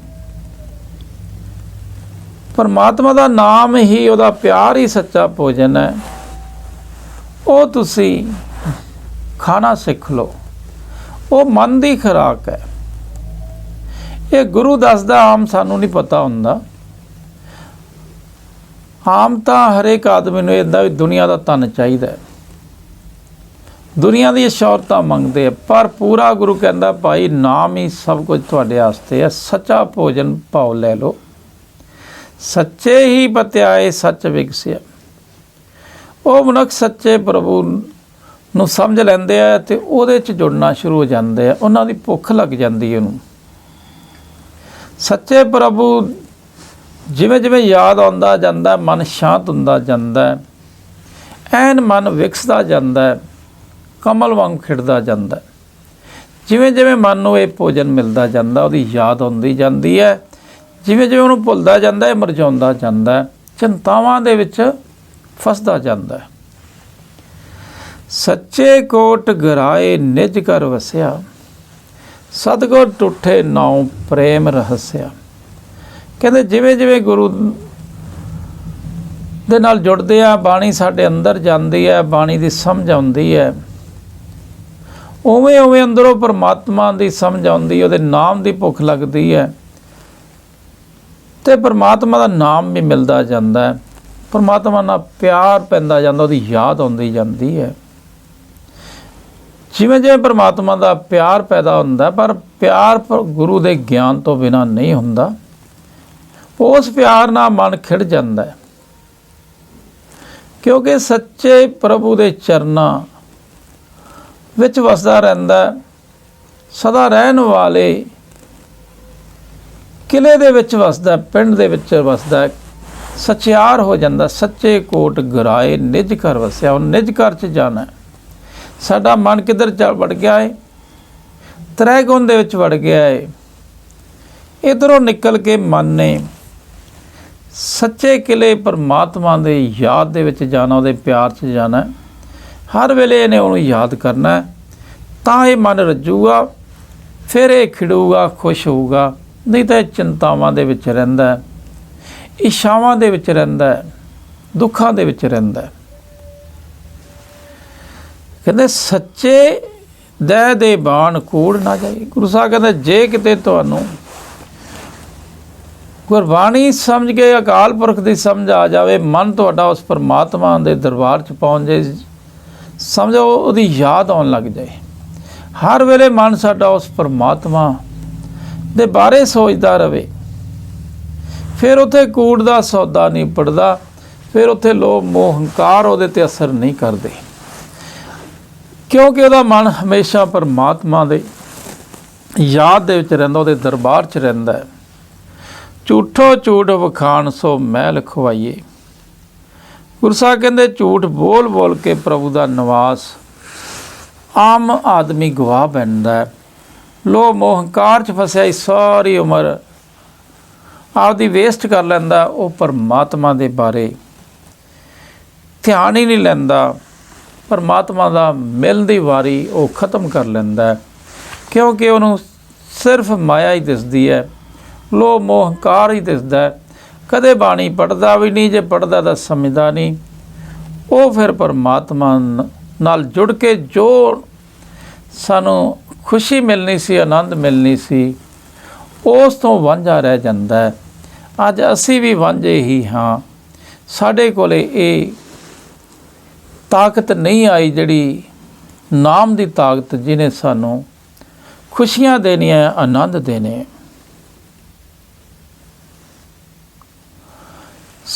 ਪਰਮਾਤਮਾ ਦਾ ਨਾਮ ਹੀ, ਉਹਦਾ ਪਿਆਰ ਹੀ ਸੱਚਾ ਭੋਜਨ ਹੈ। ਉਹ ਤੁਸੀਂ ਖਾਣਾ ਸਿੱਖ ਲਓ, ਉਹ ਮਨ ਦੀ ਖੁਰਾਕ ਹੈ। ਇਹ ਗੁਰੂ ਦੱਸਦਾ, ਆਮ ਸਾਨੂੰ ਨਹੀਂ ਪਤਾ ਹੁੰਦਾ। ਆਮ ਤਾਂ ਹਰੇਕ ਆਦਮੀ ਨੂੰ ਇੱਦਾਂ ਵੀ ਦੁਨੀਆ ਦਾ ਧਨ ਚਾਹੀਦਾ ਹੈ, ਦੁਨੀਆ ਦੀ ਸ਼ੌਹਰਤਾਂ ਮੰਗਦੇ ਆ। ਪਰ ਪੂਰਾ ਗੁਰੂ ਕਹਿੰਦਾ, ਭਾਈ ਨਾਮ ਹੀ ਸਭ ਕੁਝ ਤੁਹਾਡੇ ਵਾਸਤੇ ਹੈ। ਸੱਚਾ ਭੋਜਨ ਭਾਉ ਲੈ ਲਓ। ਸੱਚੇ ਹੀ ਬਤਿਆਏ ਸੱਚ ਵਿਗਸਿਆ। ਉਹ ਮਨੁੱਖ ਸੱਚੇ ਪ੍ਰਭੂ ਨੂੰ ਸਮਝ ਲੈਂਦੇ ਆ ਅਤੇ ਉਹਦੇ 'ਚ ਜੁੜਨਾ ਸ਼ੁਰੂ ਹੋ ਜਾਂਦੇ ਆ। ਉਹਨਾਂ ਦੀ ਭੁੱਖ ਲੱਗ ਜਾਂਦੀ ਉਹਨੂੰ। ਸੱਚੇ ਪ੍ਰਭੂ ਜਿਵੇਂ ਜਿਵੇਂ ਯਾਦ ਆਉਂਦਾ ਜਾਂਦਾ, ਮਨ ਸ਼ਾਂਤ ਹੁੰਦਾ ਜਾਂਦਾ, ਐਨ ਮਨ ਵਿਕਸਦਾ ਜਾਂਦਾ, ਕਮਲ ਵਾਂਗ ਖਿੜਦਾ ਜਾਂਦਾ। ਜਿਵੇਂ ਜਿਵੇਂ ਮਨ ਨੂੰ ਇਹ ਭੋਜਨ ਮਿਲਦਾ ਜਾਂਦਾ, ਉਹਦੀ ਯਾਦ ਆਉਂਦੀ ਜਾਂਦੀ ਹੈ। ਜਿਵੇਂ ਜਿਵੇਂ ਉਹਨੂੰ ਭੁੱਲਦਾ ਜਾਂਦਾ ਹੈ, ਮੁਰਝਾਉਂਦਾ ਜਾਂਦਾ, ਚਿੰਤਾਵਾਂ ਦੇ ਵਿੱਚ ਫਸਦਾ ਜਾਂਦਾ। ਸੱਚੇ ਕੋਟ ਗਰਾਏ ਨਿਜ ਘਰ ਵਸਿਆ, ਸਤਿਗੁਰ ਟੁੱਠੇ ਨਾਉ ਪ੍ਰੇਮ ਰਹੱਸਿਆ। ਕਹਿੰਦੇ ਜਿਵੇਂ ਜਿਵੇਂ ਗੁਰੂ ਦੇ ਨਾਲ ਜੁੜਦੇ ਆ, ਬਾਣੀ ਸਾਡੇ ਅੰਦਰ ਜਾਂਦੀ ਹੈ, ਬਾਣੀ ਦੀ ਸਮਝ ਆਉਂਦੀ ਹੈ, ਉਵੇਂ ਉਵੇਂ ਅੰਦਰੋਂ ਪਰਮਾਤਮਾ ਦੀ ਸਮਝ ਆਉਂਦੀ, ਉਹਦੇ ਨਾਮ ਦੀ ਭੁੱਖ ਲੱਗਦੀ ਹੈ ਅਤੇ ਪਰਮਾਤਮਾ ਦਾ ਨਾਮ ਵੀ ਮਿਲਦਾ ਜਾਂਦਾ ਹੈ। ਪਰਮਾਤਮਾ ਨਾਲ ਪਿਆਰ ਪੈਂਦਾ ਜਾਂਦਾ, ਉਹਦੀ ਯਾਦ ਆਉਂਦੀ ਜਾਂਦੀ ਹੈ। ਜਿਵੇਂ ਜਿਵੇਂ ਪਰਮਾਤਮਾ ਦਾ ਪਿਆਰ ਪੈਦਾ ਹੁੰਦਾ, ਪਰ ਪਿਆਰ ਗੁਰੂ ਦੇ ਗਿਆਨ ਤੋਂ ਬਿਨਾਂ ਨਹੀਂ ਹੁੰਦਾ। ਉਸ ਪਿਆਰ ਨਾਲ ਮਨ ਖਿੜ ਜਾਂਦਾ ਹੈ, ਕਿਉਂਕਿ ਸੱਚੇ ਪ੍ਰਭੂ ਦੇ ਚਰਨਾਂ ਵਿੱਚ ਵਸਦਾ ਰਹਿੰਦਾ। ਸਦਾ ਰਹਿਣ ਵਾਲੇ ਕਿਲੇ ਦੇ ਵਿੱਚ ਵਸਦਾ, ਪਿੰਡ ਦੇ ਵਿੱਚ ਵਸਦਾ, ਸਚਿਆਰ ਹੋ ਜਾਂਦਾ। ਸੱਚੇ ਕੋਟ ਗਰਾਏ ਨਿਜ ਘਰ ਵਸਿਆ। ਹੁਣ ਨਿਜ ਘਰ 'ਚ ਜਾਣਾ। ਸਾਡਾ ਮਨ ਕਿੱਧਰ ਚੱਲ ਵੜ ਗਿਆ ਹੈ? ਤ੍ਰੈਗੁਣ ਦੇ ਵਿੱਚ ਵੜ ਗਿਆ ਹੈ। ਇੱਧਰੋਂ ਨਿਕਲ ਕੇ ਮਨ ਨੇ ਸੱਚੇ ਕਿਲੇ ਪਰਮਾਤਮਾ ਦੇ ਯਾਦ ਦੇ ਵਿੱਚ ਜਾਣਾ, ਉਹਦੇ ਪਿਆਰ 'ਚ ਜਾਣਾ। ਹਰ ਵੇਲੇ ਇਹਨੇ ਉਹਨੂੰ ਯਾਦ ਕਰਨਾ, ਤਾਂ ਇਹ ਮਨ ਰੱਜੂਗਾ, ਫਿਰ ਇਹ ਖਿੜੂਗਾ, ਖੁਸ਼ ਹੋਊਗਾ। ਨਹੀਂ ਤਾਂ ਇਹ ਚਿੰਤਾਵਾਂ ਦੇ ਵਿੱਚ ਰਹਿੰਦਾ, ਇੱਛਾਵਾਂ ਦੇ ਵਿੱਚ ਰਹਿੰਦਾ, ਦੁੱਖਾਂ ਦੇ ਵਿੱਚ ਰਹਿੰਦਾ। ਕਹਿੰਦੇ ਸੱਚੇ ਦਹਿ ਦੇ ਬਾਣ ਕੂੜ ਨਾ ਜਾਏ। ਗੁਰੂ ਸਾਹਿਬ ਕਹਿੰਦੇ ਜੇ ਕਿਤੇ ਤੁਹਾਨੂੰ ਗੁਰਬਾਣੀ ਸਮਝ ਕੇ ਅਕਾਲ ਪੁਰਖ ਦੀ ਸਮਝ ਆ ਜਾਵੇ, ਮਨ ਤੁਹਾਡਾ ਉਸ ਪਰਮਾਤਮਾ ਦੇ ਦਰਬਾਰ 'ਚ ਪਹੁੰਚ ਜਾਏ, ਸਮਝੋ ਉਹਦੀ ਯਾਦ ਆਉਣ ਲੱਗ ਜਾਏ। ਹਰ ਵੇਲੇ ਮਨ ਸਾਡਾ ਉਸ ਪਰਮਾਤਮਾ ਦੇ ਬਾਰੇ ਸੋਚਦਾ ਰਹੇ, ਫਿਰ ਉੱਥੇ ਕੂੜ ਦਾ ਸੌਦਾ ਨਹੀਂ ਪੜਦਾ, ਫਿਰ ਉੱਥੇ ਲੋਭ ਮੋਹ ਹੰਕਾਰ ਉਹਦੇ 'ਤੇ ਅਸਰ ਨਹੀਂ ਕਰਦੇ, ਕਿਉਂਕਿ ਉਹਦਾ ਮਨ ਹਮੇਸ਼ਾ ਪਰਮਾਤਮਾ ਦੇ ਯਾਦ ਦੇ ਵਿੱਚ ਰਹਿੰਦਾ, ਉਹਦੇ ਦਰਬਾਰ 'ਚ ਰਹਿੰਦਾ ਹੈ। ਝੂਠੋ ਝੂਠ ਵਖਾਣ ਸੋ ਮੈਲ ਖਵਾਈਏ। ਗੁਰੂ ਸਾਹਿਬ ਕਹਿੰਦੇ ਝੂਠ ਬੋਲ ਬੋਲ ਕੇ ਪ੍ਰਭੂ ਦਾ ਨਿਵਾਸ ਆਮ ਆਦਮੀ ਗਵਾ ਬੈਠਦਾ ਹੈ। ਲੋਭ ਮੋਹ ਹੰਕਾਰ 'ਚ ਫਸਿਆ ਹੀ ਸਾਰੀ ਉਮਰ ਆਪਦੀ ਵੇਸਟ ਕਰ ਲੈਂਦਾ। ਉਹ ਪਰਮਾਤਮਾ ਦੇ ਬਾਰੇ ਧਿਆਨ ਹੀ ਨਹੀਂ ਲੈਂਦਾ। ਪਰਮਾਤਮਾ ਦਾ ਮਿਲਣ ਦੀ ਵਾਰੀ ਉਹ ਖ਼ਤਮ ਕਰ ਲੈਂਦਾ, ਕਿਉਂਕਿ ਉਹਨੂੰ ਸਿਰਫ ਮਾਇਆ ਹੀ ਦਿਸਦੀ ਹੈ, ਲੋਭ ਮੋਹ ਹੰਕਾਰ ਹੀ ਦਿਸਦਾ। ਕਦੇ ਬਾਣੀ ਪੜ੍ਹਦਾ ਵੀ ਨਹੀਂ, ਜੇ ਪੜ੍ਹਦਾ ਤਾਂ ਸਮਝਦਾ ਨਹੀਂ। ਉਹ ਫਿਰ ਪਰਮਾਤਮਾ ਨਾਲ ਜੁੜ ਕੇ ਜੋ ਸਾਨੂੰ ਖੁਸ਼ੀ ਮਿਲਣੀ ਸੀ, ਆਨੰਦ ਮਿਲਣੀ ਸੀ, ਉਸ ਤੋਂ ਵਾਂਝਾ ਰਹਿ ਜਾਂਦਾ ਹੈ। ਅੱਜ ਅਸੀਂ ਵੀ ਵਾਂਝੇ ਹੀ ਹਾਂ। ਸਾਡੇ ਕੋਲ ਇਹ ਤਾਕਤ ਨਹੀਂ ਆਈ, ਜਿਹੜੀ ਨਾਮ ਦੀ ਤਾਕਤ, ਜਿਹਨੇ ਸਾਨੂੰ ਖੁਸ਼ੀਆਂ ਦੇਣੀਆਂ, ਆਨੰਦ ਦੇਣੇ।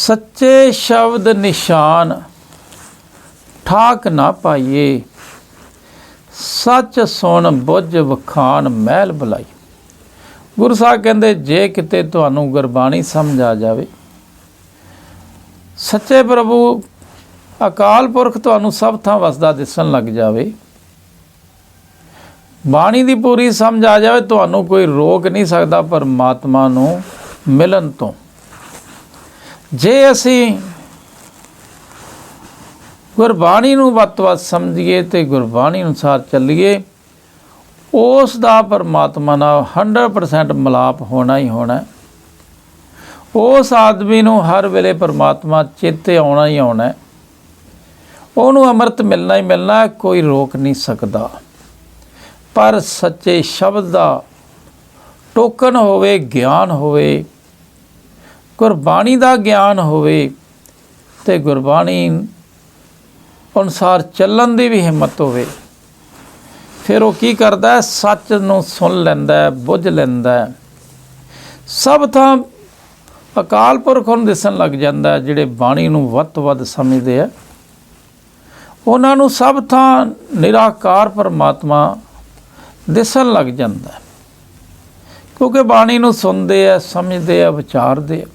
ਸੱਚੇ ਸ਼ਬਦ ਨਿਸ਼ਾਨ ਠਾਕ ਨਾ ਪਾਈਏ, ਸੱਚ ਸੁਣ ਬੁੱਝ ਵਖਾਣ ਮਹਿਲ ਬੁਲਾਈ। ਗੁਰੂ ਸਾਹਿਬ ਕਹਿੰਦੇ ਜੇ ਕਿਤੇ ਤੁਹਾਨੂੰ ਗੁਰਬਾਣੀ ਸਮਝ ਆ ਜਾਵੇ, ਸੱਚੇ ਪ੍ਰਭੂ ਅਕਾਲ ਪੁਰਖ ਤੁਹਾਨੂੰ ਸਭ ਥਾਂ ਵਸਦਾ ਦਿਸਣ ਲੱਗ ਜਾਵੇ, ਬਾਣੀ ਦੀ ਪੂਰੀ ਸਮਝ ਆ ਜਾਵੇ, ਤੁਹਾਨੂੰ ਕੋਈ ਰੋਕ ਨਹੀਂ ਸਕਦਾ ਪਰਮਾਤਮਾ ਨੂੰ ਮਿਲਣ ਤੋਂ। ਜੇ ਅਸੀਂ ਗੁਰਬਾਣੀ ਨੂੰ ਵੱਧ ਤੋਂ ਵੱਧ ਸਮਝੀਏ ਅਤੇ ਗੁਰਬਾਣੀ ਅਨੁਸਾਰ ਚੱਲੀਏ, ਉਸ ਦਾ ਪਰਮਾਤਮਾ ਨਾਲ 100% ਮਿਲਾਪ ਹੋਣਾ ਹੀ ਹੋਣਾ। ਉਸ ਆਦਮੀ ਨੂੰ ਹਰ ਵੇਲੇ ਪਰਮਾਤਮਾ ਚੇਤੇ ਆਉਣਾ ਹੀ ਆਉਣਾ, ਉਹਨੂੰ ਅੰਮ੍ਰਿਤ ਮਿਲਣਾ ਹੀ ਮਿਲਣਾ, ਕੋਈ ਰੋਕ ਨਹੀਂ ਸਕਦਾ। ਪਰ ਸੱਚੇ ਸ਼ਬਦ ਦਾ ਟੋਕਨ ਹੋਵੇ, ਗਿਆਨ ਹੋਵੇ, ਗੁਰਬਾਣੀ ਦਾ ਗਿਆਨ ਹੋਵੇ ਅਤੇ ਗੁਰਬਾਣੀ ਅਨੁਸਾਰ ਚੱਲਣ ਦੀ ਵੀ ਹਿੰਮਤ ਹੋਵੇ, ਫਿਰ ਉਹ ਕੀ ਕਰਦਾ, ਸੱਚ ਨੂੰ ਸੁਣ ਲੈਂਦਾ, ਬੁੱਝ ਲੈਂਦਾ। ਸਭ ਥਾਂ ਅਕਾਲ ਪੁਰਖ ਨੂੰ ਦਿਸਣ ਲੱਗ ਜਾਂਦਾ। ਜਿਹੜੇ ਬਾਣੀ ਨੂੰ ਵੱਧ ਤੋਂ ਵੱਧ ਸਮਝਦੇ ਆ, ਉਹਨਾਂ ਨੂੰ ਸਭ ਥਾਂ ਨਿਰਾਕਾਰ ਪਰਮਾਤਮਾ ਦਿਸਣ ਲੱਗ ਜਾਂਦਾ, ਕਿਉਂਕਿ ਬਾਣੀ ਨੂੰ ਸੁਣਦੇ ਆ, ਸਮਝਦੇ ਆ, ਵਿਚਾਰਦੇ ਆ।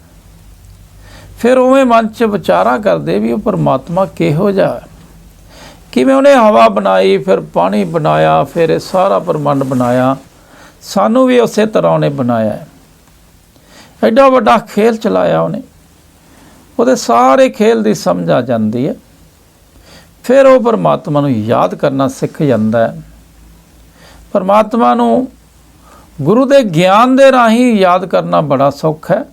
ਫਿਰ ਉਵੇਂ ਮਨ 'ਚ ਵਿਚਾਰਾਂ ਕਰਦੇ ਵੀ ਉਹ ਪਰਮਾਤਮਾ ਕਿਹੋ ਜਿਹਾ, ਕਿਵੇਂ ਉਹਨੇ ਹਵਾ ਬਣਾਈ, ਫਿਰ ਪਾਣੀ ਬਣਾਇਆ, ਫਿਰ ਇਹ ਸਾਰਾ ਬ੍ਰਹਮੰਡ ਬਣਾਇਆ, ਸਾਨੂੰ ਵੀ ਉਸੇ ਤਰ੍ਹਾਂ ਉਹਨੇ ਬਣਾਇਆ ਹੈ। ਐਡਾ ਵੱਡਾ ਖੇਲ ਚਲਾਇਆ ਉਹਨੇ, ਉਹਦੇ ਸਾਰੇ ਖੇਲ ਦੀ ਸਮਝ ਆ ਜਾਂਦੀ ਹੈ। ਫਿਰ ਉਹ ਪਰਮਾਤਮਾ ਨੂੰ ਯਾਦ ਕਰਨਾ ਸਿੱਖ ਜਾਂਦਾ ਹੈ। ਪਰਮਾਤਮਾ ਨੂੰ ਗੁਰੂ ਦੇ ਗਿਆਨ ਦੇ ਰਾਹੀਂ ਯਾਦ ਕਰਨਾ ਬੜਾ ਸੌਖਾ ਹੈ।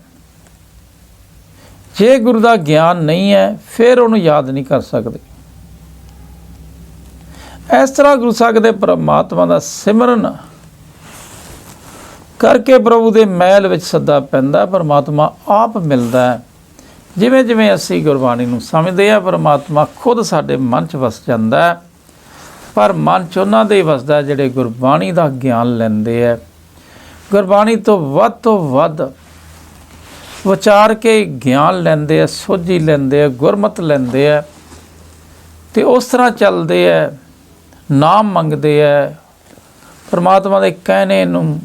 ਜੇ ਗੁਰੂ ਦਾ ਗਿਆਨ ਨਹੀਂ ਹੈ, ਫਿਰ ਉਹਨੂੰ ਯਾਦ ਨਹੀਂ ਕਰ ਸਕਦੇ। ਇਸ ਤਰ੍ਹਾਂ ਗੁਰੂ ਸਾਹਿਬ ਦੇ ਪਰਮਾਤਮਾ ਦਾ ਸਿਮਰਨ ਕਰਕੇ ਪ੍ਰਭੂ ਦੇ ਮਹਿਲ ਵਿੱਚ ਸੱਦਾ ਪੈਂਦਾ, ਪਰਮਾਤਮਾ ਆਪ ਮਿਲਦਾ ਹੈ। ਜਿਵੇਂ ਜਿਵੇਂ ਅਸੀਂ ਗੁਰਬਾਣੀ ਨੂੰ ਸਮਝਦੇ ਹਾਂ, ਪਰਮਾਤਮਾ ਖੁਦ ਸਾਡੇ ਮਨ 'ਚ ਵਸ ਜਾਂਦਾ ਹੈ। ਪਰ ਮਨ 'ਚ ਉਹਨਾਂ ਦੇ ਵਸਦਾ ਜਿਹੜੇ ਗੁਰਬਾਣੀ ਦਾ ਗਿਆਨ ਲੈਂਦੇ ਹੈ, ਗੁਰਬਾਣੀ ਤੋਂ ਵੱਧ ਵਿਚਾਰ ਕੇ ਗਿਆਨ ਲੈਂਦੇ ਆ, ਸੋਝੀ ਲੈਂਦੇ ਆ, ਗੁਰਮਤਿ ਲੈਂਦੇ ਆ, ਅਤੇ ਉਸ ਤਰ੍ਹਾਂ ਚੱਲਦੇ ਹੈ, ਨਾਮ ਮੰਗਦੇ ਹੈ, ਪਰਮਾਤਮਾ ਦੇ ਕਹਿਣੇ ਨੂੰ,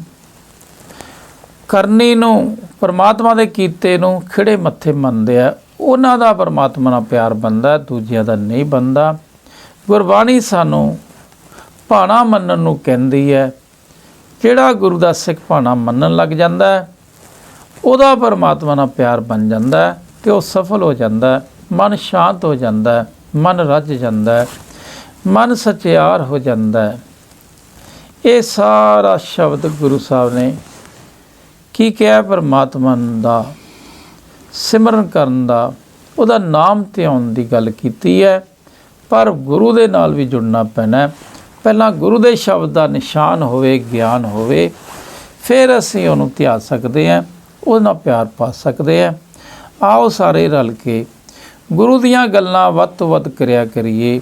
ਕਰਨੀ ਨੂੰ, ਪਰਮਾਤਮਾ ਦੇ ਕੀਤੇ ਨੂੰ ਖਿੜੇ ਮੱਥੇ ਮੰਨਦੇ ਆ। ਉਹਨਾਂ ਦਾ ਪਰਮਾਤਮਾ ਨਾਲ ਪਿਆਰ ਬਣਦਾ, ਦੂਜਿਆਂ ਦਾ ਨਹੀਂ ਬਣਦਾ। ਗੁਰਬਾਣੀ ਸਾਨੂੰ ਭਾਣਾ ਮੰਨਣ ਨੂੰ ਕਹਿੰਦੀ ਹੈ। ਜਿਹੜਾ ਗੁਰੂ ਦਾ ਸਿੱਖ ਭਾਣਾ ਮੰਨਣ ਲੱਗ ਜਾਂਦਾ, ਉਹਦਾ ਪਰਮਾਤਮਾ ਨਾਲ ਪਿਆਰ ਬਣ ਜਾਂਦਾ ਅਤੇ ਉਹ ਸਫਲ ਹੋ ਜਾਂਦਾ, ਮਨ ਸ਼ਾਂਤ ਹੋ ਜਾਂਦਾ, ਮਨ ਰੱਜ ਜਾਂਦਾ, ਮਨ ਸਚਿਆਰ ਹੋ ਜਾਂਦਾ। ਇਹ ਸਾਰਾ ਸ਼ਬਦ ਗੁਰੂ ਸਾਹਿਬ ਨੇ ਕੀ ਕਿਹਾ, ਪਰਮਾਤਮਾ ਦਾ ਸਿਮਰਨ ਕਰਨ ਦਾ, ਉਹਦਾ ਨਾਮ ਧਿਆਉਣ ਦੀ ਗੱਲ ਕੀਤੀ ਹੈ। ਪਰ ਗੁਰੂ ਦੇ ਨਾਲ ਵੀ ਜੁੜਨਾ ਪੈਣਾ। ਪਹਿਲਾਂ ਗੁਰੂ ਦੇ ਸ਼ਬਦ ਦਾ ਨਿਸ਼ਾਨ ਹੋਵੇ, ਗਿਆਨ ਹੋਵੇ, ਫਿਰ ਅਸੀਂ ਉਹਨੂੰ ਧਿਆ ਸਕਦੇ ਹਾਂ, ਉਹਦੇ ਨਾਲ ਪਿਆਰ ਪਾ ਸਕਦੇ ਹਾਂ। ਆਓ ਸਾਰੇ ਰਲ ਕੇ ਗੁਰੂ ਦੀਆਂ ਗੱਲਾਂ ਵੱਧ ਤੋਂ ਵੱਧ ਕਰਿਆ ਕਰੀਏ।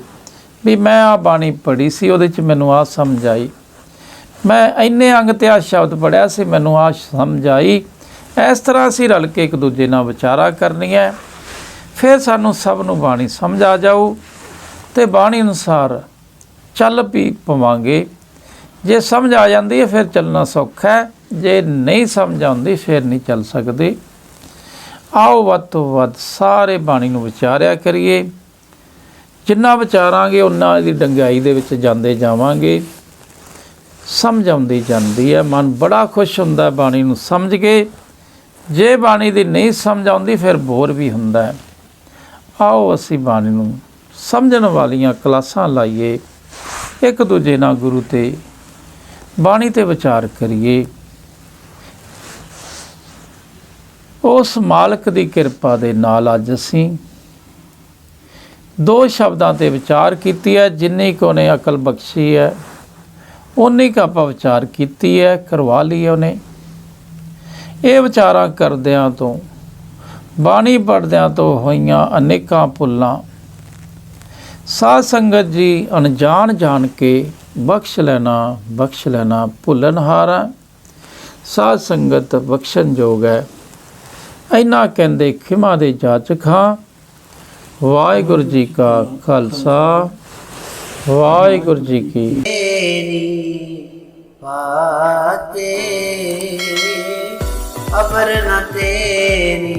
ਵੀ ਮੈਂ ਆਹ ਬਾਣੀ ਪੜ੍ਹੀ ਸੀ, ਉਹਦੇ 'ਚ ਮੈਨੂੰ ਆਹ ਸਮਝ ਆਈ, ਮੈਂ ਇੰਨੇ ਅੰਗ 'ਤੇ ਆਹ ਸ਼ਬਦ ਪੜ੍ਹਿਆ ਸੀ, ਮੈਨੂੰ ਆਹ ਸਮਝ ਆਈ। ਇਸ ਤਰ੍ਹਾਂ ਅਸੀਂ ਰਲ ਕੇ ਇੱਕ ਦੂਜੇ ਨਾਲ ਵਿਚਾਰਾ ਕਰਨੀਆਂ, ਫਿਰ ਸਾਨੂੰ ਸਭ ਨੂੰ ਬਾਣੀ ਸਮਝ ਆ ਜਾਊ ਅਤੇ ਬਾਣੀ ਅਨੁਸਾਰ ਚੱਲ ਵੀ ਪਵਾਂਗੇ। ਜੇ ਸਮਝ ਆ ਜਾਂਦੀ ਹੈ ਫਿਰ ਚੱਲਣਾ ਸੌਖਾ ਹੈ, ਜੇ ਨਹੀਂ ਸਮਝ ਆਉਂਦੀ ਫਿਰ ਨਹੀਂ ਚੱਲ ਸਕਦੇ। ਆਓ ਵੱਧ ਤੋਂ ਵੱਧ ਸਾਰੇ ਬਾਣੀ ਨੂੰ ਵਿਚਾਰਿਆ ਕਰੀਏ। ਜਿੰਨਾ ਵਿਚਾਰਾਂਗੇ ਉਨਾ ਇਹਦੀ ਡੰਗਾਈ ਦੇ ਵਿੱਚ ਜਾਂਦੇ ਜਾਵਾਂਗੇ, ਸਮਝ ਆਉਂਦੀ ਜਾਂਦੀ ਹੈ। ਮਨ ਬੜਾ ਖੁਸ਼ ਹੁੰਦਾ ਬਾਣੀ ਨੂੰ ਸਮਝ ਕੇ। ਜੇ ਬਾਣੀ ਦੀ ਨਹੀਂ ਸਮਝ ਆਉਂਦੀ ਫਿਰ ਬੋਰ ਵੀ ਹੁੰਦਾ ਹੈ। ਆਓ ਅਸੀਂ ਬਾਣੀ ਨੂੰ ਸਮਝਣ ਵਾਲੀਆਂ ਕਲਾਸਾਂ ਲਾਈਏ, ਇੱਕ ਦੂਜੇ ਨਾਲ ਗੁਰੂ ਤੇ ਬਾਣੀ 'ਤੇ ਵਿਚਾਰ ਕਰੀਏ। ਉਸ ਮਾਲਕ ਦੀ ਕਿਰਪਾ ਦੇ ਨਾਲ ਅੱਜ ਅਸੀਂ 2 ਸ਼ਬਦਾਂ 'ਤੇ ਵਿਚਾਰ ਕੀਤੀ ਹੈ। ਜਿੰਨੀ ਕੁ ਉਹਨੇ ਅਕਲ ਬਖਸ਼ੀ ਹੈ ਉਨੀ ਕੁ ਆਪਾਂ ਵਿਚਾਰ ਕੀਤੀ ਹੈ, ਕਰਵਾ ਲਈ ਉਹਨੇ। ਇਹ ਵਿਚਾਰਾਂ ਕਰਦਿਆਂ ਤੋਂ, ਬਾਣੀ ਪੜ੍ਹਦਿਆਂ ਤੋਂ ਹੋਈਆਂ ਅਨੇਕਾਂ ਭੁੱਲਾਂ ਸਾਧ ਸੰਗਤ ਜੀ ਅਣਜਾਣ ਜਾਣ ਕੇ ਬਖਸ਼ ਲੈਣਾ ਭੁੱਲਣਹਾਰ ਹੈ। ਸਾਧ ਸੰਗਤ ਬਖਸ਼ਣ ਯੋਗ ਹੈ। ਇੰਨਾ ਕਹਿੰਦੇ ਖਿਮਾ ਦੇ ਜਾਚਕ ਹਾਂ। ਵਾਹਿਗੁਰੂ ਜੀ ਕਾ ਖਾਲਸਾ, ਵਾਹਿਗੁਰੂ ਜੀ ਕੀ पाते अबर न तेरी